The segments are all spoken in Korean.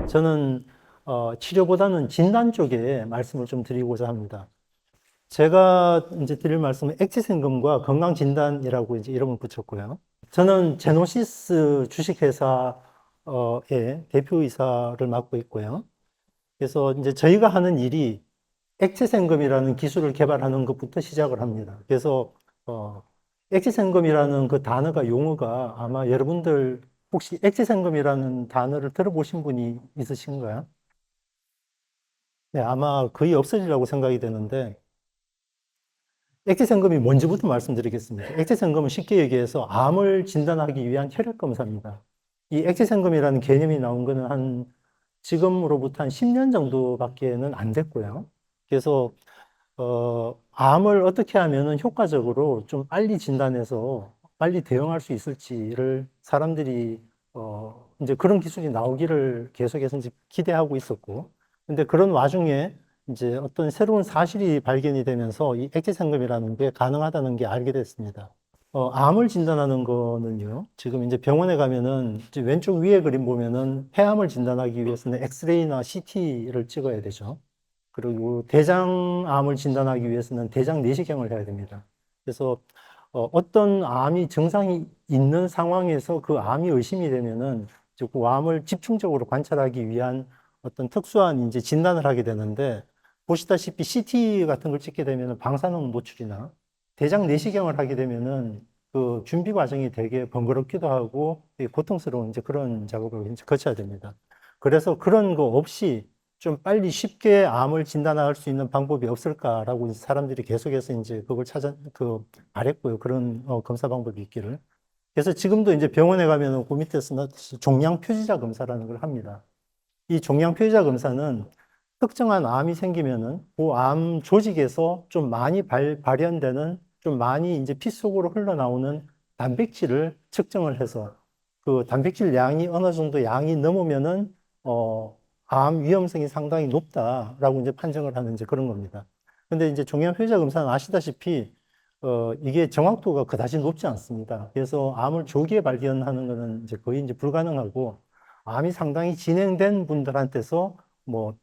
저는 치료보다는 진단 쪽에 말씀을 좀 드리고자 합니다. 제가 이제 드릴 말씀은 액지생금과 건강진단이라고 이제 이름을 붙였고요. 저는 제노시스 주식회사의 대표이사를 맡고 있고요. 그래서 이제 저희가 하는 일이 액체생금이라는 기술을 개발하는 것부터 시작을 합니다. 그래서 액체생금이라는 그 단어가 용어가 아마 여러분들 혹시 액체생금이라는 단어를 들어보신 분이 있으신가요? 네, 아마 거의 없으리라고 생각이 되는데 액체생금이 뭔지부터 말씀드리겠습니다. 액체생금은 쉽게 얘기해서 암을 진단하기 위한 혈액 검사입니다. 이 액체생금이라는 개념이 나온 거는 지금으로부터 한 10년 정도밖에는 안 됐고요. 그래서 암을 어떻게 하면은 효과적으로 좀 빨리 진단해서 빨리 대응할 수 있을지를 사람들이 이제 그런 기술이 나오기를 계속해서 이제 기대하고 있었고, 근데 그런 와중에 이제 어떤 새로운 사실이 발견이 되면서 이 액체생금이라는 게 가능하다는 게 알게 됐습니다. 암을 진단하는 거는요, 지금 이제 병원에 가면은 이제 왼쪽 위에 그림 보면은 폐암을 진단하기 위해서는 엑스레이나 CT를 찍어야 되죠. 그리고 대장암을 진단하기 위해서는 대장 내시경을 해야 됩니다. 그래서 어떤 암이 증상이 있는 상황에서 그 암이 의심이 되면은 그 암을 집중적으로 관찰하기 위한 어떤 특수한 이제 진단을 하게 되는데 보시다시피 CT 같은 걸 찍게 되면은 방사능 노출이나 대장 내시경을 하게 되면은 그 준비 과정이 되게 번거롭기도 하고 되게 고통스러운 이제 그런 작업을 이제 거쳐야 됩니다. 그래서 그런 거 없이 좀 빨리 쉽게 암을 진단할 수 있는 방법이 없을까라고 사람들이 계속해서 이제 그걸 바랬고요. 그런 검사 방법이 있기를. 그래서 지금도 이제 병원에 가면은 그 밑에서 종양 표지자 검사라는 걸 합니다. 이 종양 표지자 검사는 특정한 암이 생기면은 그 암 조직에서 좀 많이 발현되는 좀 많이 이제 피 속으로 흘러나오는 단백질을 측정을 해서 그 단백질 양이 어느 정도 양이 넘으면은 암 위험성이 상당히 높다라고 이제 판정을 하는 이제 그런 겁니다. 근데 이제 종양 표지자 검사는 아시다시피 이게 정확도가 그다지 높지 않습니다. 그래서 암을 조기에 발견하는 것은 이제 거의 이제 불가능하고 암이 상당히 진행된 분들한테서 뭐,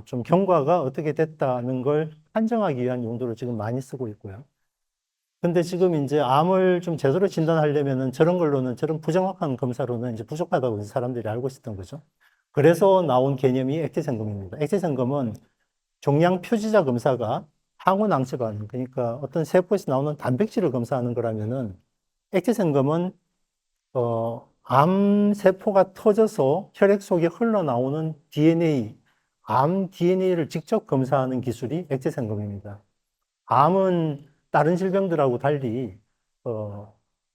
좀 경과가 어떻게 됐다는 걸 판정하기 위한 용도로 지금 많이 쓰고 있고요. 근데 지금 이제 암을 좀 제대로 진단하려면은 저런 부정확한 검사로는 이제 부족하다고 이제 사람들이 알고 있었던 거죠. 그래서 나온 개념이 액체생검입니다. 액체생검은 종양 표지자 검사가 항우 낭체반, 그러니까 어떤 세포에서 나오는 단백질을 검사하는 거라면은 액체생검은 암 세포가 터져서 혈액 속에 흘러나오는 DNA, 암 DNA를 직접 검사하는 기술이 액체생검입니다. 암은 다른 질병들하고 달리, 어,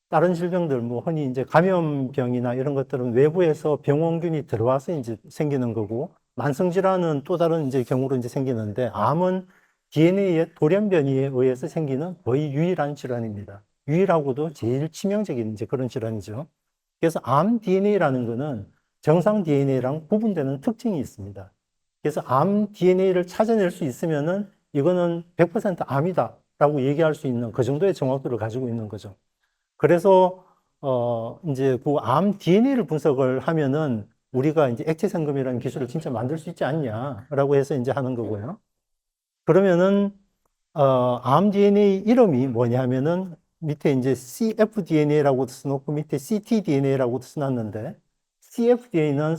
다른 질병들, 뭐, 흔히 이제 감염병이나 이런 것들은 외부에서 병원균이 들어와서 이제 생기는 거고, 만성질환은 또 다른 이제 경우로 이제 생기는데, 암은 DNA의 돌연변이에 의해서 생기는 거의 유일한 질환입니다. 유일하고도 제일 치명적인 이제 그런 질환이죠. 그래서 암 DNA라는 거는 정상 DNA랑 구분되는 특징이 있습니다. 그래서 암 DNA를 찾아낼 수 있으면은 이거는 100% 암이다라고 얘기할 수 있는 그 정도의 정확도를 가지고 있는 거죠. 그래서 이제 그 암 DNA를 분석을 하면은 우리가 이제 액체생검이라는 기술을 진짜 만들 수 있지 않냐라고 해서 이제 하는 거고요. 그러면은 암 DNA 이름이 뭐냐면은 밑에 이제 cfDNA라고 써놓고 밑에 ctDNA라고 써놨는데 cfDNA는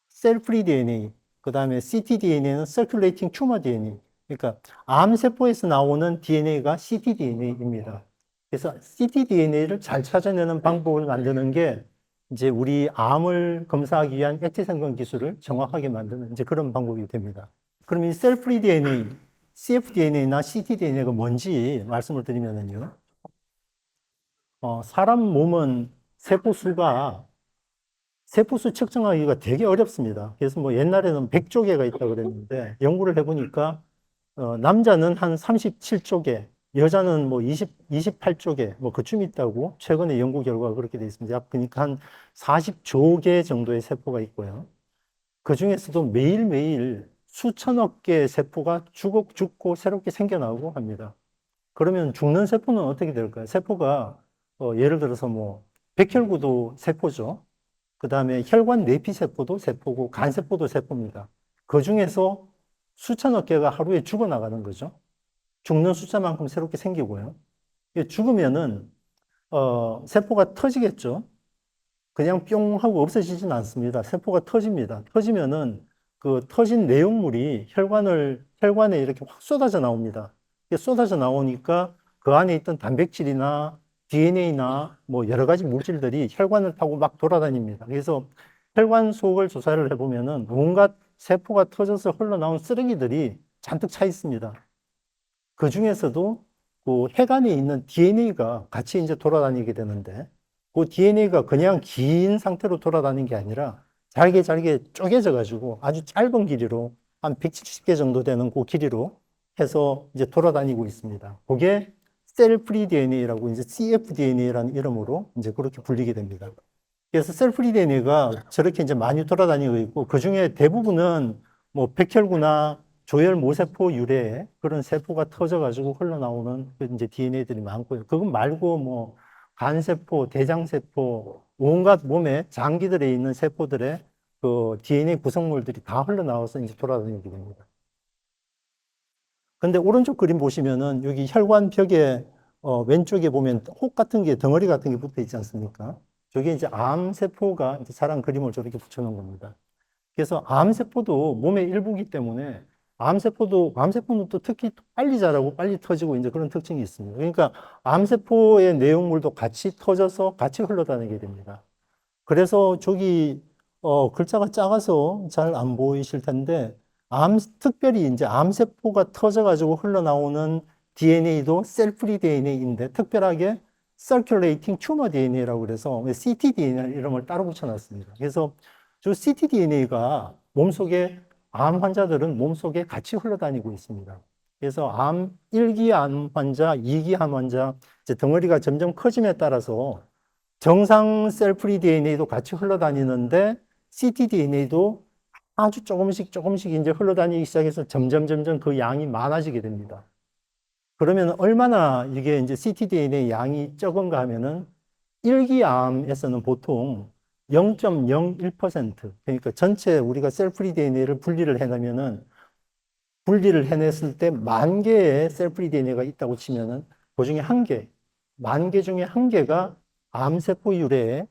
셀프리 DNA, 그 다음에 ctDNA는 circulating tumor DNA. 그러니까 암 세포에서 나오는 DNA가 ctDNA입니다. 그래서 ctDNA를 잘 찾아내는 방법을 만드는 게 이제 우리 암을 검사하기 위한 액체생검 기술을 정확하게 만드는 이제 그런 방법이 됩니다. 그럼 이 셀프리 DNA, cfDNA나 ctDNA가 뭔지 말씀을 드리면은요. 사람 몸은 세포수 측정하기가 되게 어렵습니다. 그래서 뭐 옛날에는 100조개가 있다고 그랬는데 연구를 해보니까 남자는 한 37조개, 여자는 뭐 28조개 뭐 그쯤 있다고 최근에 연구 결과가 그렇게 되어 있습니다. 그러니까 한 40조 개 정도의 세포가 있고요. 그 중에서도 매일매일 수천억 개의 세포가 죽고 새롭게 생겨나고 합니다. 그러면 죽는 세포는 어떻게 될까요? 세포가 예를 들어서 뭐 백혈구도 세포죠. 그 다음에 혈관 내피세포도 세포고 간세포도 세포입니다. 그 중에서 수천억 개가 하루에 죽어나가는 거죠. 죽는 숫자만큼 새롭게 생기고요. 죽으면은 세포가 터지겠죠. 그냥 뿅 하고 없어지진 않습니다. 세포가 터집니다. 터지면은 그 터진 내용물이 혈관에 이렇게 확 쏟아져 나옵니다. 이게 쏟아져 나오니까 그 안에 있던 단백질이나 DNA나 뭐 여러 가지 물질들이 혈관을 타고 막 돌아다닙니다. 그래서 혈관 속을 조사를 해보면은 온갖 세포가 터져서 흘러나온 쓰레기들이 잔뜩 차 있습니다. 그 중에서도 그 혈관에 있는 DNA가 같이 이제 돌아다니게 되는데 그 DNA가 그냥 긴 상태로 돌아다니는 게 아니라 잘게 잘게 쪼개져 가지고 아주 짧은 길이로 한 170개 정도 되는 그 길이로 해서 이제 돌아다니고 있습니다. 그게 셀 프리 DNA라고 이제 cfDNA라는 이름으로 이제 그렇게 불리게 됩니다. 그래서 셀 프리 DNA가 저렇게 이제 많이 돌아다니고 있고 그 중에 대부분은 뭐 백혈구나 조혈 모세포 유래의 그런 세포가 터져가지고 흘러나오는 그 이제 DNA들이 많고요. 그것 말고 뭐 간세포, 대장세포, 온갖 몸에 장기들에 있는 세포들의 그 DNA 구성물들이 다 흘러나와서 이제 돌아다니게 됩니다. 근데 오른쪽 그림 보시면은 여기 혈관 벽에 왼쪽에 보면 혹 같은 게 덩어리 같은 게 붙어 있지 않습니까? 저게 이제 암세포가 이제 자란 그림을 저렇게 붙여놓은 겁니다. 그래서 암세포도 몸의 일부이기 때문에 암세포는 또 특히 빨리 자라고 빨리 터지고 이제 그런 특징이 있습니다. 그러니까 암세포의 내용물도 같이 터져서 같이 흘러다니게 됩니다. 그래서 저기 글자가 작아서 잘 안 보이실 텐데 특별히 이제 암세포가 터져가지고 흘러나오는 DNA도 셀프리 DNA인데 특별하게 Circulating Tumor DNA라고 그래서 ctDNA 이름을 따로 붙여놨습니다. 그래서 저 ctDNA가 몸속에 암 환자들은 몸속에 같이 흘러다니고 있습니다. 그래서 1기 암 환자, 2기 암 환자, 이제 덩어리가 점점 커짐에 따라서 정상 셀프리 DNA도 같이 흘러다니는데 ctDNA도 아주 조금씩 이제 흘러다니기 시작해서 점점 그 양이 많아지게 됩니다. 그러면 얼마나 이게 이제 ctDNA 양이 적은가 하면은 1기 암에서는 보통 0.01% 그러니까 전체 우리가 셀프리 DNA를 분리를 해냈을 때 10,000개의 셀프리 DNA가 있다고 치면은 그 중에 한 개, 10,000개 중에 한 개가 암세포 유래의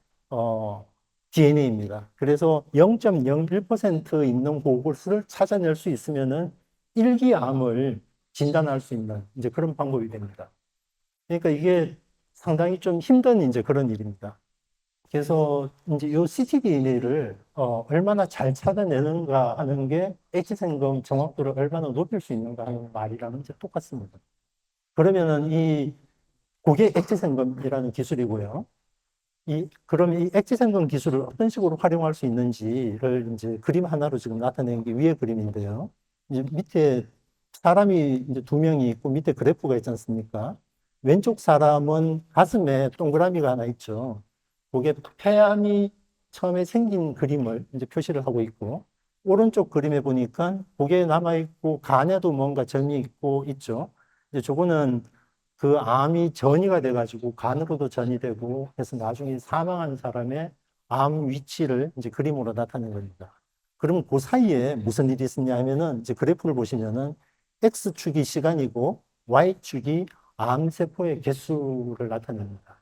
DNA입니다. 그래서 0.01% 있는 그것을 찾아낼 수 있으면은 1기 암을 진단할 수 있는 이제 그런 방법이 됩니다. 그러니까 이게 상당히 좀 힘든 이제 그런 일입니다. 그래서 이제 요 ctDNA를 얼마나 잘 찾아내는가 하는 게 H생검 정확도를 얼마나 높일 수 있는가 하는 말이랑은 이제 똑같습니다. 그러면은 그게 H생검이라는 기술이고요. 그럼 이 엑지생검 기술을 어떤 식으로 활용할 수 있는지를 이제 그림 하나로 지금 나타낸 게 위에 그림인데요. 이제 밑에 사람이 이제 2명이 있고 밑에 그래프가 있지 않습니까? 왼쪽 사람은 가슴에 동그라미가 하나 있죠. 그게 폐암이 처음에 생긴 그림을 이제 표시를 하고 있고, 오른쪽 그림에 보니까 고개에 남아있고, 간에도 뭔가 점이 있고 있죠. 이제 저거는 그 암이 전이가 돼가지고 간으로도 전이 되고 해서 나중에 사망한 사람의 암 위치를 이제 그림으로 나타낸 겁니다. 그러면 그 사이에 무슨 일이 있었냐 하면은 이제 그래프를 보시면은 X축이 시간이고 Y축이 암세포의 개수를 나타냅니다.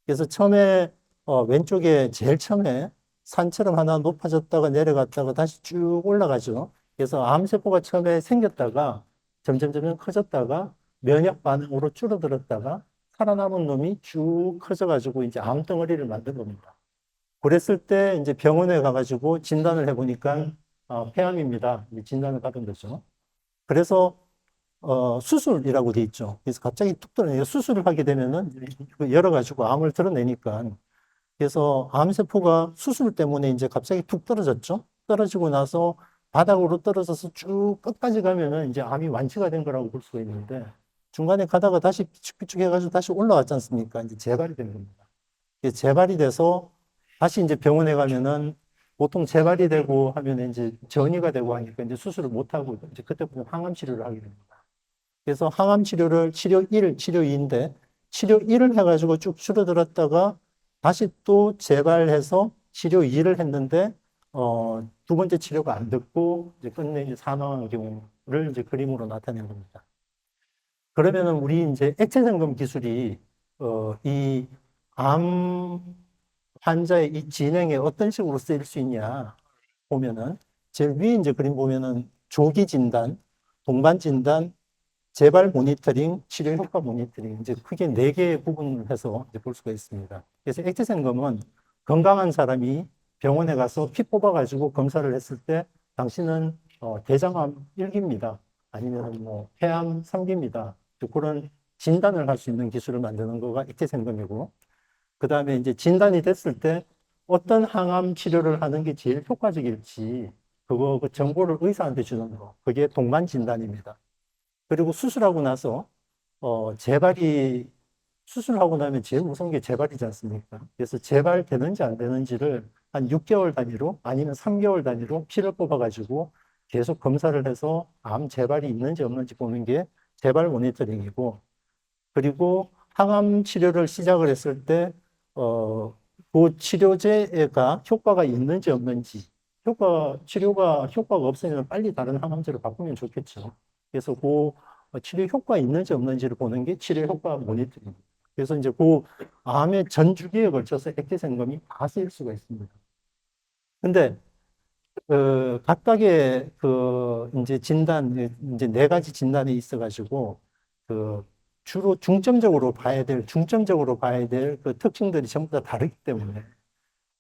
그래서 처음에 왼쪽에 제일 처음에 산처럼 하나 높아졌다가 내려갔다가 다시 쭉 올라가죠. 그래서 암세포가 처음에 생겼다가 점점 커졌다가 면역 반응으로 줄어들었다가 살아남은 놈이 쭉 커져가지고 이제 암덩어리를 만든 겁니다. 그랬을 때 이제 병원에 가가지고 진단을 해보니까 폐암입니다. 진단을 받은 거죠. 그래서 수술이라고 돼 있죠. 그래서 갑자기 툭 떨어져요. 수술을 하게 되면은 열어가지고 암을 드러내니까 그래서 암세포가 수술 때문에 이제 갑자기 툭 떨어졌죠. 떨어지고 나서 바닥으로 떨어져서 쭉 끝까지 가면은 이제 암이 완치가 된 거라고 볼 수가 있는데 중간에 가다가 다시 삐쭉삐쭉 해가지고 다시 올라왔지 않습니까? 이제 재발이 된 겁니다. 재발이 돼서 다시 이제 병원에 가면은 보통 재발이 되고 하면 이제 전이가 되고 하니까 이제 수술을 못 하고 이제 그때부터 항암 치료를 하게 됩니다. 그래서 항암 치료를 치료 1, 치료 2인데 치료 1을 해가지고 쭉 줄어들었다가 다시 또 재발해서 치료 2를 했는데 두 번째 치료가 안 됐고 이제 끝내 이제 사망한 경우를 이제 그림으로 나타낸 겁니다. 그러면은 우리 이제 액체점검 기술이 이 암 환자의 이 진행에 어떤 식으로 쓰일 수 있냐 보면은 제일 위에 이제 그림 보면은 조기 진단, 동반 진단, 재발 모니터링, 치료 효과 모니터링 이제 크게 네 개의 부분을 해서 이제 볼 수가 있습니다. 그래서 액체 점검은 건강한 사람이 병원에 가서 피 뽑아가지고 검사를 했을 때 당신은 대장암 1기입니다. 아니면 뭐 폐암 3기입니다. 그런 진단을 할 수 있는 기술을 만드는 거가 액체 점검이고 그 다음에 이제 진단이 됐을 때 어떤 항암 치료를 하는 게 제일 효과적일지 그 정보를 의사한테 주는 거 그게 동반 진단입니다. 그리고 수술하고 나서 재발이 수술하고 나면 제일 무서운 게 재발이지 않습니까? 그래서 재발되는지 안 되는지를 한 6개월 단위로 아니면 3개월 단위로 피를 뽑아가지고 계속 검사를 해서 암 재발이 있는지 없는지 보는 게 재발 모니터링이고 그리고 항암 치료를 시작을 했을 때 그 치료제가 효과가 있는지 없는지 치료가 효과가 없으면 빨리 다른 항암제로 바꾸면 좋겠죠. 그래서 그 치료 효과 있는지 없는지를 보는 게 치료 효과 모니터링. 그래서 이제 그 암의 전 주기에 걸쳐서 액체 점검이 다 쓰일 수가 있습니다. 근데 각각의 이제 이제 네 가지 진단이 있어가지고 그 주로 중점적으로 봐야 될 그 특징들이 전부 다 다르기 때문에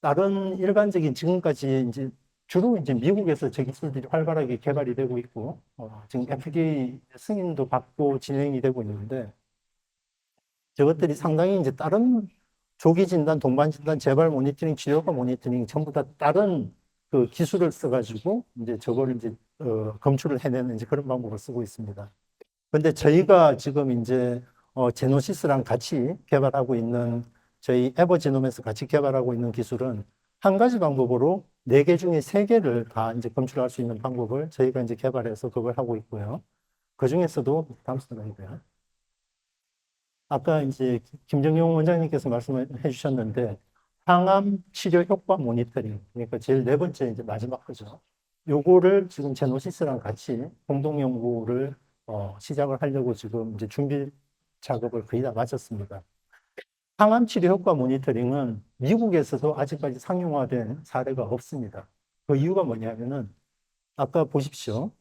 다른 일반적인 지금까지 이제 주로 이제 미국에서 저 기술들이 활발하게 개발이 되고 있고 지금 FDA 승인도 받고 진행이 되고 있는데 저것들이 상당히 이제 다른 조기 진단, 동반 진단, 재발 모니터링, 치료과 모니터링 전부 다 다른 그 기술을 써가지고 이제 저걸 이제 검출을 해내는 이제 그런 방법을 쓰고 있습니다. 근데 저희가 지금 이제 제노시스랑 같이 개발하고 있는 저희 에버지놈에서 같이 개발하고 있는 기술은 한 가지 방법으로 네 개 중에 세 개를 다 이제 검출할 수 있는 방법을 저희가 이제 개발해서 그걸 하고 있고요. 그 중에서도 다음 슬라이드요. 아까 이제 김정용 원장님께서 말씀해 주셨는데 항암 치료 효과 모니터링 그러니까 제일 네 번째 이제 마지막 거죠. 요거를 지금 제노시스랑 같이 공동 연구를 시작을 하려고 지금 이제 준비 작업을 거의 다 마쳤습니다. 항암 치료 효과 모니터링은 미국에서도 아직까지 상용화된 사례가 없습니다. 그 이유가 뭐냐면은 아까 보십시오.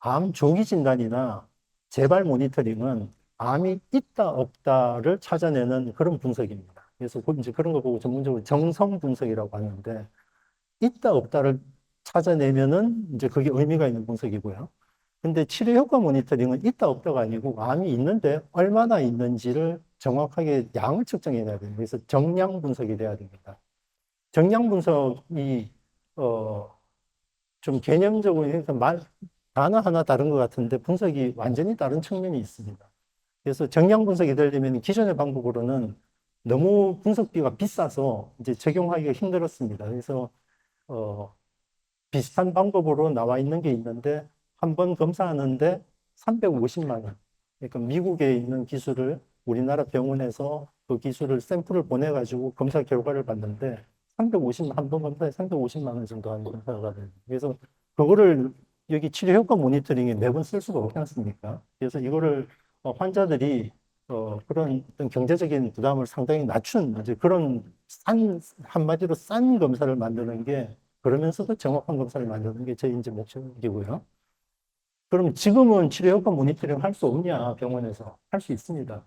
암 조기 진단이나 재발 모니터링은 암이 있다 없다를 찾아내는 그런 분석입니다. 그래서 이제 그런 거 보고 전문적으로 정성 분석이라고 하는데 있다 없다를 찾아내면은 이제 그게 의미가 있는 분석이고요. 근데 치료 효과 모니터링은 있다 없다가 아니고 암이 있는데 얼마나 있는지를 정확하게 양을 측정해야 돼요. 그래서 정량 분석이 돼야 됩니다. 정량 분석이 좀 개념적으로 그러니까 단어 하나 다른 것 같은데 분석이 완전히 다른 측면이 있습니다. 그래서 정량 분석이 되려면 기존의 방법으로는 너무 분석비가 비싸서 이제 적용하기가 힘들었습니다. 그래서 어, 비슷한 방법으로 나와 있는 게 있는데 한 번 검사하는데 350만 원. 그러니까 미국에 있는 기술을 우리나라 병원에서 그 기술을 샘플을 보내가지고 검사 결과를 봤는데 350만 한 번 검사에 350만 원 정도 하는 검사가 돼요. 그래서 그거를 여기 치료 효과 모니터링에 매번 쓸 수가 없지 않습니까? 그래서 이거를 환자들이 그런 어떤 경제적인 부담을 상당히 낮춘 이제 그런 한마디로 싼 검사를 만드는 게 그러면서도 정확한 검사를 만드는 게 저희 이제 목적이고요. 그럼 지금은 치료 효과 모니터링 할 수 없냐, 병원에서? 할 수 있습니다.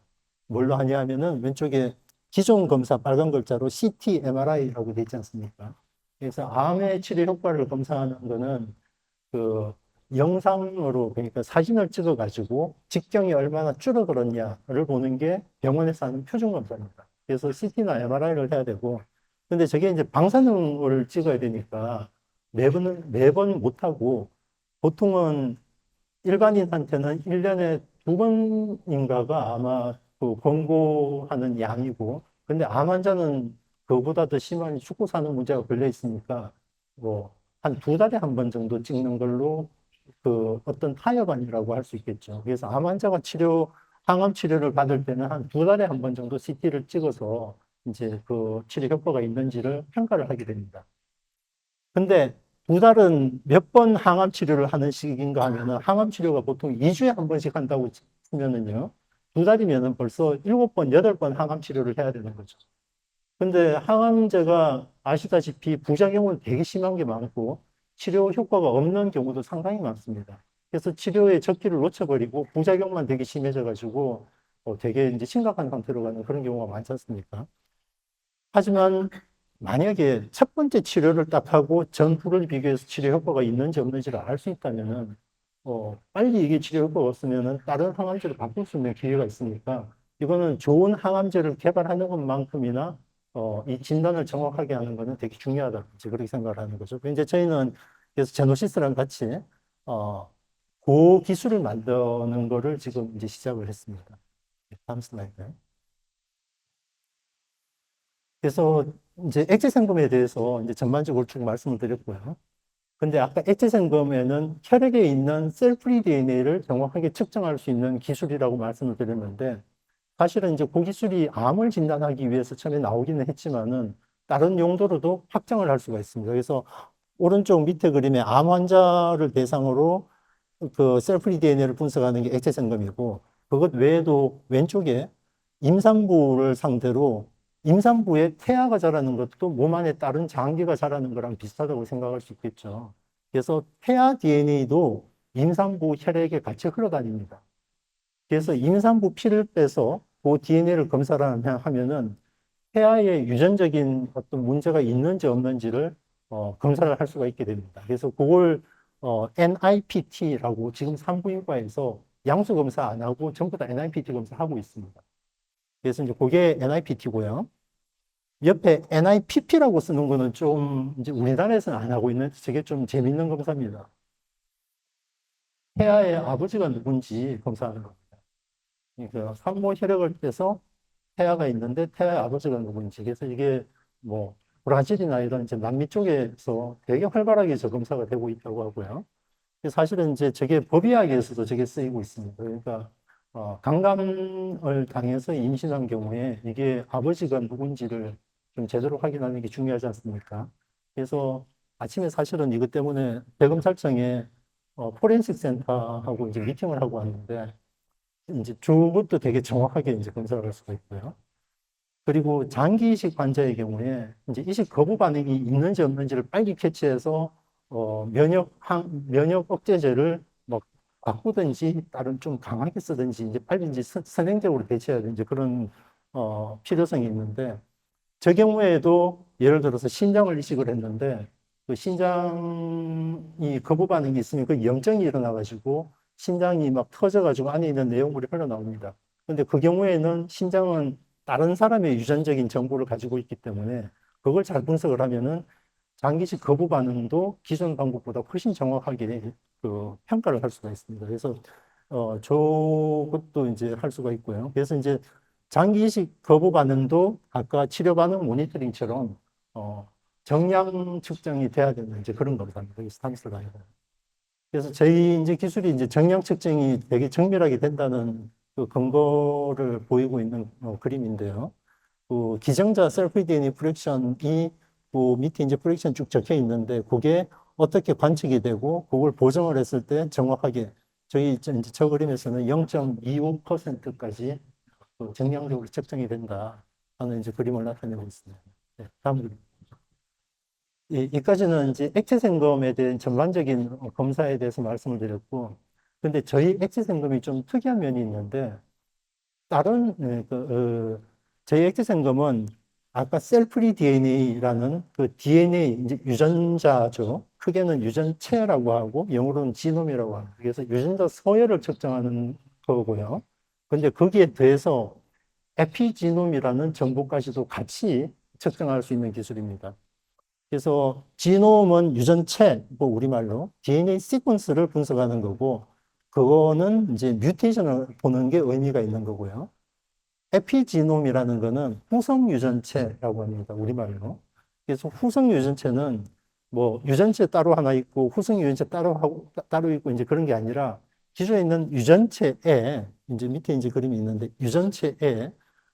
뭘로 하냐 하면은 왼쪽에 기존 검사 빨간 글자로 CT, MRI라고 되어 있지 않습니까? 그래서 암의 치료 효과를 검사하는 거는 그 영상으로 그러니까 사진을 찍어 가지고 직경이 얼마나 줄어들었냐를 보는 게 병원에서 하는 표준 검사입니다. 그래서 CT나 MRI를 해야 되고 근데 저게 이제 방사능을 찍어야 되니까 매번 못 하고 보통은 일반인한테는 1년에 두 번인가가 아마 그 권고하는 양이고 근데 암 환자는 그보다 더 심한 죽고 사는 문제가 걸려 있으니까 뭐 한 두 달에 한 번 정도 찍는 걸로 그 어떤 타협안이라고 할 수 있겠죠. 그래서 암 환자가 항암 치료를 받을 때는 한 2달에 한 번 정도 CT를 찍어서 이제 그 치료 효과가 있는지를 평가를 하게 됩니다. 근데 2달은 몇 번 항암 치료를 하는 시기인가 하면은 항암 치료가 보통 2주에 한 번씩 한다고 치면은요. 2달이면은 벌써 7번, 8번 항암 치료를 해야 되는 거죠. 근데 항암제가 아시다시피 부작용은 되게 심한 게 많고 치료 효과가 없는 경우도 상당히 많습니다. 그래서 치료의 적기를 놓쳐버리고 부작용만 되게 심해져가지고 되게 이제 심각한 상태로 가는 그런 경우가 많지 않습니까? 하지만 만약에 첫 번째 치료를 딱 하고 전후를 비교해서 치료 효과가 있는지 없는지를 알 수 있다면은 빨리 이게 치료 효과가 없으면은 다른 항암제를 바꿀 수 있는 기회가 있으니까 이거는 좋은 항암제를 개발하는 것만큼이나 이 진단을 정확하게 하는 거는 되게 중요하다. 이제 그렇게 생각을 하는 거죠. 이제 저희는 그래서 제노시스랑 같이 그 기술을 만드는 거를 지금 이제 시작을 했습니다. 다음 슬라이드. 그래서 이제 액체생금에 대해서 이제 전반적으로 쭉 말씀을 드렸고요. 근데 아까 액체생금에는 혈액에 있는 셀프리 DNA를 정확하게 측정할 수 있는 기술이라고 말씀을 드렸는데 사실은 이제 그 기술이 암을 진단하기 위해서 처음에 나오기는 했지만은 다른 용도로도 확정을 할 수가 있습니다. 그래서 오른쪽 밑에 그림에 암 환자를 대상으로 그 셀프리 DNA를 분석하는 게 액체생금이고 그것 외에도 왼쪽에 임산부를 상대로 임산부의 태아가 자라는 것도 몸 안에 다른 장기가 자라는 거랑 비슷하다고 생각할 수 있겠죠. 그래서 태아 DNA도 임산부 혈액에 같이 흘러다닙니다. 그래서 임산부 피를 빼서 그 DNA를 검사를 하면은 태아에 유전적인 어떤 문제가 있는지 없는지를 검사를 할 수가 있게 됩니다. 그래서 그걸 NIPT라고 지금 산부인과에서 양수 검사 안 하고 전부 다 NIPT 검사하고 있습니다. 그래서 이제 그게 NIPT고요. 옆에 NIPP라고 쓰는 거는 좀 이제 우리나라에서는 안 하고 있는 되게 좀 재밌는 검사입니다. 태아의 아버지가 누군지 검사하는 겁니다. 그러니까 산모 혈액을 빼서 태아가 있는데 태아의 아버지가 누군지. 그래서 이게 뭐 브라질이나 이런 이제 남미 쪽에서 되게 활발하게 저 검사가 되고 있다고 하고요. 사실은 이제 저게 법의학에서도 저게 쓰이고 있습니다. 그러니까 강간을 당해서 임신한 경우에 이게 아버지가 누군지를 좀 제대로 확인하는 게 중요하지 않습니까? 그래서 아침에 사실은 이것 때문에 대검찰청에 포렌식 센터하고 이제 미팅을 하고 왔는데 이제 저것도 되게 정확하게 이제 검사를 할 수가 있고요. 그리고 장기 이식 환자의 경우에 이제 이식 거부 반응이 있는지 없는지를 빨리 캐치해서 면역 억제제를 뭐 바꾸든지 다른 좀 강하게 쓰든지 이제 빨리 이제 선행적으로 대처해야 되는 그런 필요성이 있는데 저 경우에도 예를 들어서 신장을 이식을 했는데 그 신장이 거부 반응이 있으면 그 염증이 일어나가지고 신장이 막 터져가지고 안에 있는 내용물이 흘러나옵니다. 근데 그 경우에는 신장은 다른 사람의 유전적인 정보를 가지고 있기 때문에 그걸 잘 분석을 하면은 장기식 거부 반응도 기존 방법보다 훨씬 정확하게 그 평가를 할 수가 있습니다. 그래서 저것도 이제 할 수가 있고요. 그래서 이제 장기 이식 거부 반응도 아까 치료 반응 모니터링처럼 정량 측정이 돼야 되는 이제 그런 검사입니다. 이 스탐스 라이브. 그래서 저희 이제 기술이 이제 정량 측정이 되게 정밀하게 된다는 그 근거를 보이고 있는 그림인데요. 그 기정자 셀프 DNA 프랙션이 그 밑에 이제 프랙션 쭉 적혀 있는데 그게 어떻게 관측이 되고 그걸 보정을 했을 때 정확하게 저희 이제 저 그림에서는 0.25%까지 정량적으로 측정이 된다 하는 이제 그림을 나타내고 있습니다. 네, 다음 그림. 이까지는 이제 액체생검에 대한 전반적인 검사에 대해서 말씀을 드렸고, 근데 저희 액체생검이 좀 특이한 면이 있는데, 다른, 저희 액체생검은 아까 셀프리 DNA라는 그 DNA, 이제 유전자죠. 크게는 유전체라고 하고, 영어로는 지놈이라고 합니다. 그래서 유전자 서열을 측정하는 거고요. 근데 거기에 더해서 에피지놈이라는 정보까지도 같이 측정할 수 있는 기술입니다. 그래서 지놈은 유전체, 뭐 우리말로 DNA 시퀀스를 분석하는 거고, 그거는 이제 뮤테이션을 보는 게 의미가 있는 거고요. 에피지놈이라는 거는 후성 유전체라고 합니다. 우리말로. 그래서 후성 유전체는 뭐 유전체 따로 하나 있고 후성 유전체 따로 있고 이제 그런 게 아니라 기존에 있는 유전체에 이제 밑에 이제 그림이 있는데 유전체에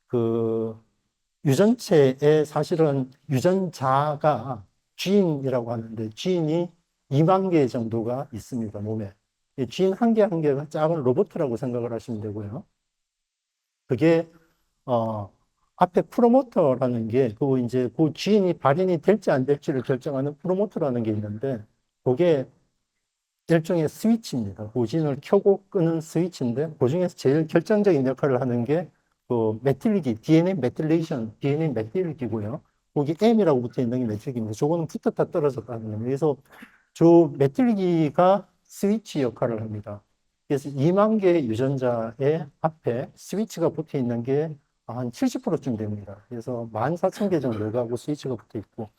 그 유전체에 사실은 유전자가 쥐인이라고 하는데 쥐인이 2만 개 정도가 있습니다, 몸에. 이 쥐인 한 개 한 개가 작은 로봇이라고 생각을 하시면 되고요. 그게 어, 앞에 프로모터라는 게, 그 이제 그 지인이 발현이 될지 안 될지를 결정하는 프로모터라는 게 있는데, 그게 일종의 스위치입니다. 그 지인을 켜고 끄는 스위치인데, 그 중에서 제일 결정적인 역할을 하는 게, 그 메틸기, DNA 메틸레이션, DNA 메틸기고요. 거기 M이라고 붙어 있는 게 메틸기입니다. 저거는 붙었다 떨어졌다 하는 겁니다. 그래서 저 메틸기가 스위치 역할을 합니다. 그래서 2만 개의 유전자의 앞에 스위치가 붙어 있는 게 한 70%쯤 됩니다. 그래서 14,000개 정도가 그 스위치가 붙어 있고,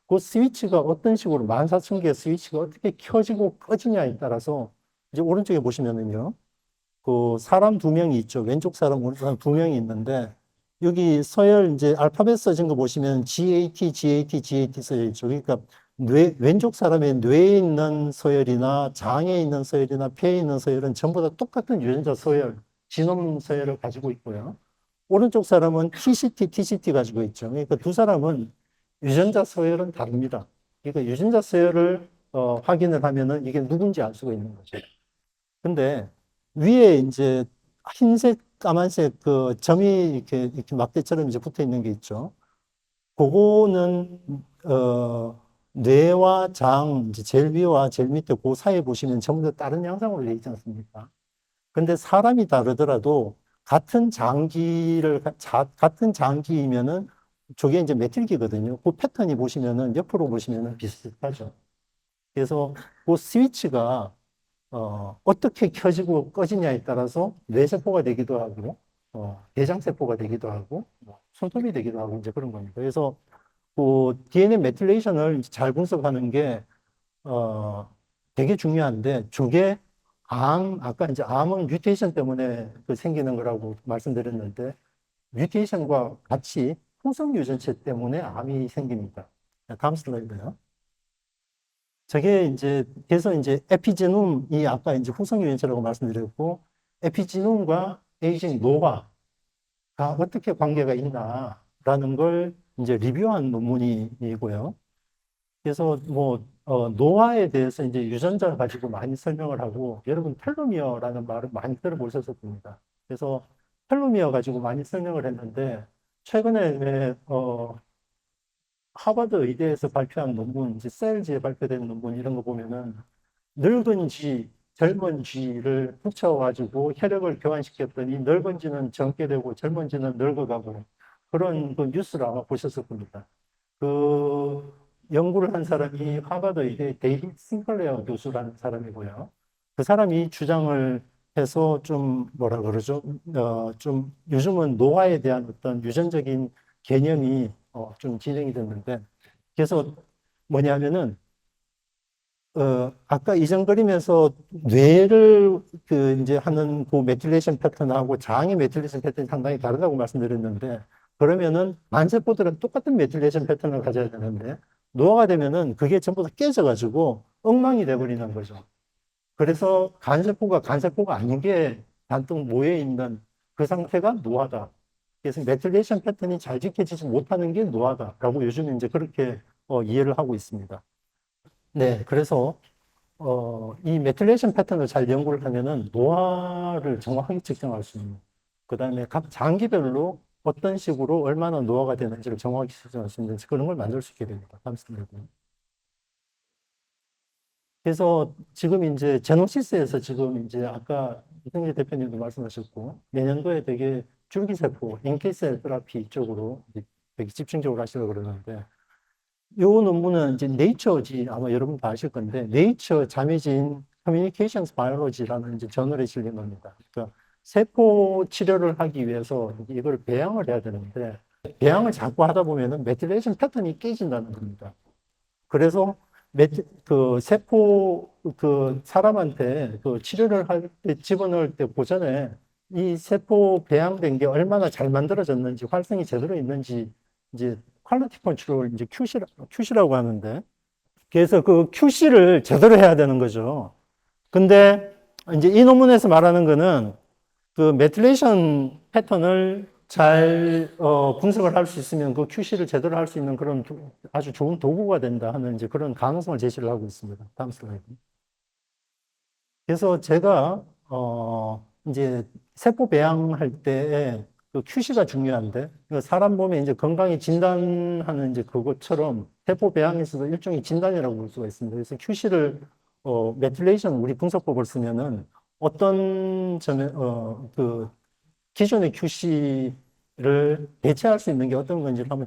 그 스위치가 어떤 식으로 14,000개의 스위치가 어떻게 켜지고 꺼지냐에 따라서 이제 오른쪽에 보시면은요, 그 사람 두 명이 있죠. 왼쪽 사람, 오른쪽 사람 두 명이 있는데, 여기 서열 이제 알파벳 써진 거 보시면 GAT 써져 있죠. 그러니까 왼쪽 사람의 뇌에 있는 서열이나 장에 있는 서열이나 폐에 있는 서열은 전부 다 똑같은 유전자 서열, 지놈 서열을 가지고 있고요. 오른쪽 사람은 TCT 가지고 있죠. 그러니까 두 사람은 유전자 서열은 다릅니다. 그러니까 유전자 서열을 확인을 하면은 이게 누군지 알 수가 있는 거죠. 근데 위에 이제 흰색, 까만색 그 점이 이렇게 막대처럼 이제 붙어 있는 게 있죠. 그거는, 뇌와 장, 이제 제일 위와 제일 밑에 그 사이에 보시면 전부 다 다른 양상으로 되어 있지 않습니까? 근데 사람이 다르더라도 같은 장기이면은 저게 이제 메틸기거든요. 그 패턴이 보시면은 옆으로 보시면은 비슷하죠. 그래서 그 스위치가 어떻게 켜지고 꺼지냐에 따라서 뇌세포가 되기도 하고, 대장세포가 되기도 하고, 뭐 손톱이 되기도 하고, 이제 그런 겁니다. 그래서 그 DNA 메틸레이션을 잘 분석하는 게, 되게 중요한데, 저게 아까 이제 암은 뮤테이션 때문에 생기는 거라고 말씀드렸는데, 뮤테이션과 같이 후성 유전체 때문에 암이 생깁니다. 다음 슬라이드요. 저게 이제, 그래서 이제 에피제놈이 아까 이제 후성유전체라고 말씀드렸고, 에피제놈과 에이징 노화가 어떻게 관계가 있나라는 걸 이제 리뷰한 논문이고요. 그래서 뭐, 노화에 대해서 이제 유전자를 가지고 많이 설명을 하고, 여러분 텔로미어라는 말을 많이 들어보셨을 겁니다. 그래서 텔로미어 가지고 많이 설명을 했는데, 최근에, 하버드 의대에서 발표한 논문, 이제 셀즈에 발표된 논문 이런 거 보면은 늙은 쥐, 젊은 쥐를 붙여가지고 혈액을 교환시켰더니 늙은 쥐는 젊게 되고 젊은 쥐는 늙어가고 그런 그 뉴스를 아마 보셨을 겁니다. 그 연구를 한 사람이 하버드 의대 데이비드 싱클레어 교수라는 사람이고요. 그 사람이 주장을 해서 좀 뭐라 그러죠? 좀 요즘은 노화에 대한 어떤 유전적인 개념이 좀 진행이 됐는데 그래서 뭐냐면은 아까 이전그림에서 뇌를 이제 하는 그 메틸레이션 패턴하고 장의 메틸레이션 패턴이 상당히 다르다고 말씀드렸는데, 그러면은 만세포들은 똑같은 메틸레이션 패턴을 가져야 되는데, 노화가 되면은 그게 전부 다 깨져가지고 엉망이 돼버리는 거죠. 그래서 간세포가 간세포가 아닌 게 잔뜩 모여있는 그 상태가 노화다. 그래서 메틸레이션 패턴이 잘 지켜지지 못하는 게 노화다라고 요즘 이제 그렇게 이해를 하고 있습니다. 네, 그래서 이 메틸레이션 패턴을 잘 연구를 하면은 노화를 정확하게 측정할 수 있는, 그 다음에 각 장기별로 어떤 식으로 얼마나 노화가 되는지를 정확히 측정할 수 있는 그런 걸 만들 수 있게 됩니다. 감사합니다. 그래서 지금 이제 제노시스에서 지금 이제 아까 이승재 대표님도 말씀하셨고 내년도에 되게 줄기세포, 인기셀 테라피 쪽으로 되게 집중적으로 하시려고 그러는데 요 논문은 이제 네이처지 아마 여러분 다 아실 건데 네이처 자매진 커뮤니케이션스 바이올로지라는 이제 저널에 실린 겁니다. 그러니까 세포 치료를 하기 위해서 이걸 배양을 해야 되는데 배양을 자꾸 하다 보면은 메틸레이션 패턴이 깨진다는 겁니다. 그래서 그 세포 그 사람한테 그 치료를 할 때 집어넣을 때 보전에 이 세포 배양된 게 얼마나 잘 만들어졌는지 활성이 제대로 있는지 이제 퀄리티 컨트롤 이제 QC라고 하는데 그래서 그 QC를 제대로 해야 되는 거죠. 근데 이제 이 논문에서 말하는 거는 그 메틸레이션 패턴을 잘 분석을 할 수 있으면 그 QC를 제대로 할 수 있는 그런 아주 좋은 도구가 된다 하는 이제 그런 가능성을 제시를 하고 있습니다. 다음 슬라이드. 그래서 제가 이제 세포 배양할 때에 그 QC가 중요한데 사람 몸에 이제 건강에 진단하는 이제 그것처럼 세포 배양에서도 일종의 진단이라고 볼 수가 있습니다. 그래서 QC를 메틸레이션 우리 분석법을 쓰면은 어떤 점에 그 기존의 QC를 대체할 수 있는 게 어떤 건지를 한번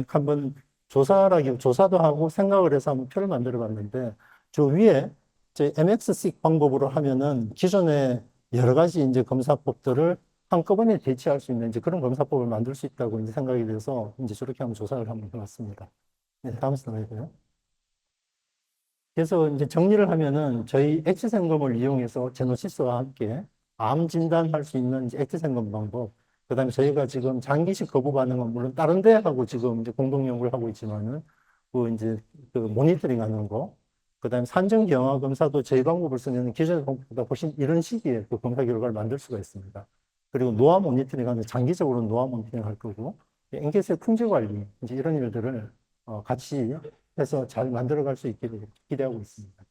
한번 조사도 하고 생각을 해서 한번 표를 만들어 봤는데 저 위에 이제 MX-seq 방법으로 하면은 기존의 여러 가지 이제 검사법들을 한꺼번에 대체할 수 있는 이제 그런 검사법을 만들 수 있다고 이제 생각이 돼서 이제 저렇게 한번 조사를 한번 해봤습니다. 네, 다음 슬라이드요. 그래서 이제 정리를 하면은 저희 X생검을 이용해서 제노시스와 함께 암 진단할 수 있는 이제 X생검 방법, 그다음에 저희가 지금 장기식 거부 반응은 물론 다른 데하고 지금 이제 공동 연구를 하고 있지만은 그 이제 그 모니터링 하는 거, 그다음에 산정 경화 검사도 저희 방법을 쓰면 기존의 방법보다 훨씬 이런 시기에 그 검사 결과를 만들 수가 있습니다. 그리고 노화 모니터링 하는 장기적으로 노화 모니터링 할 거고, 앵계수의 품질 관리 이제 이런 일들을 같이 해서 잘 만들어갈 수 있기를 기대하고 있습니다.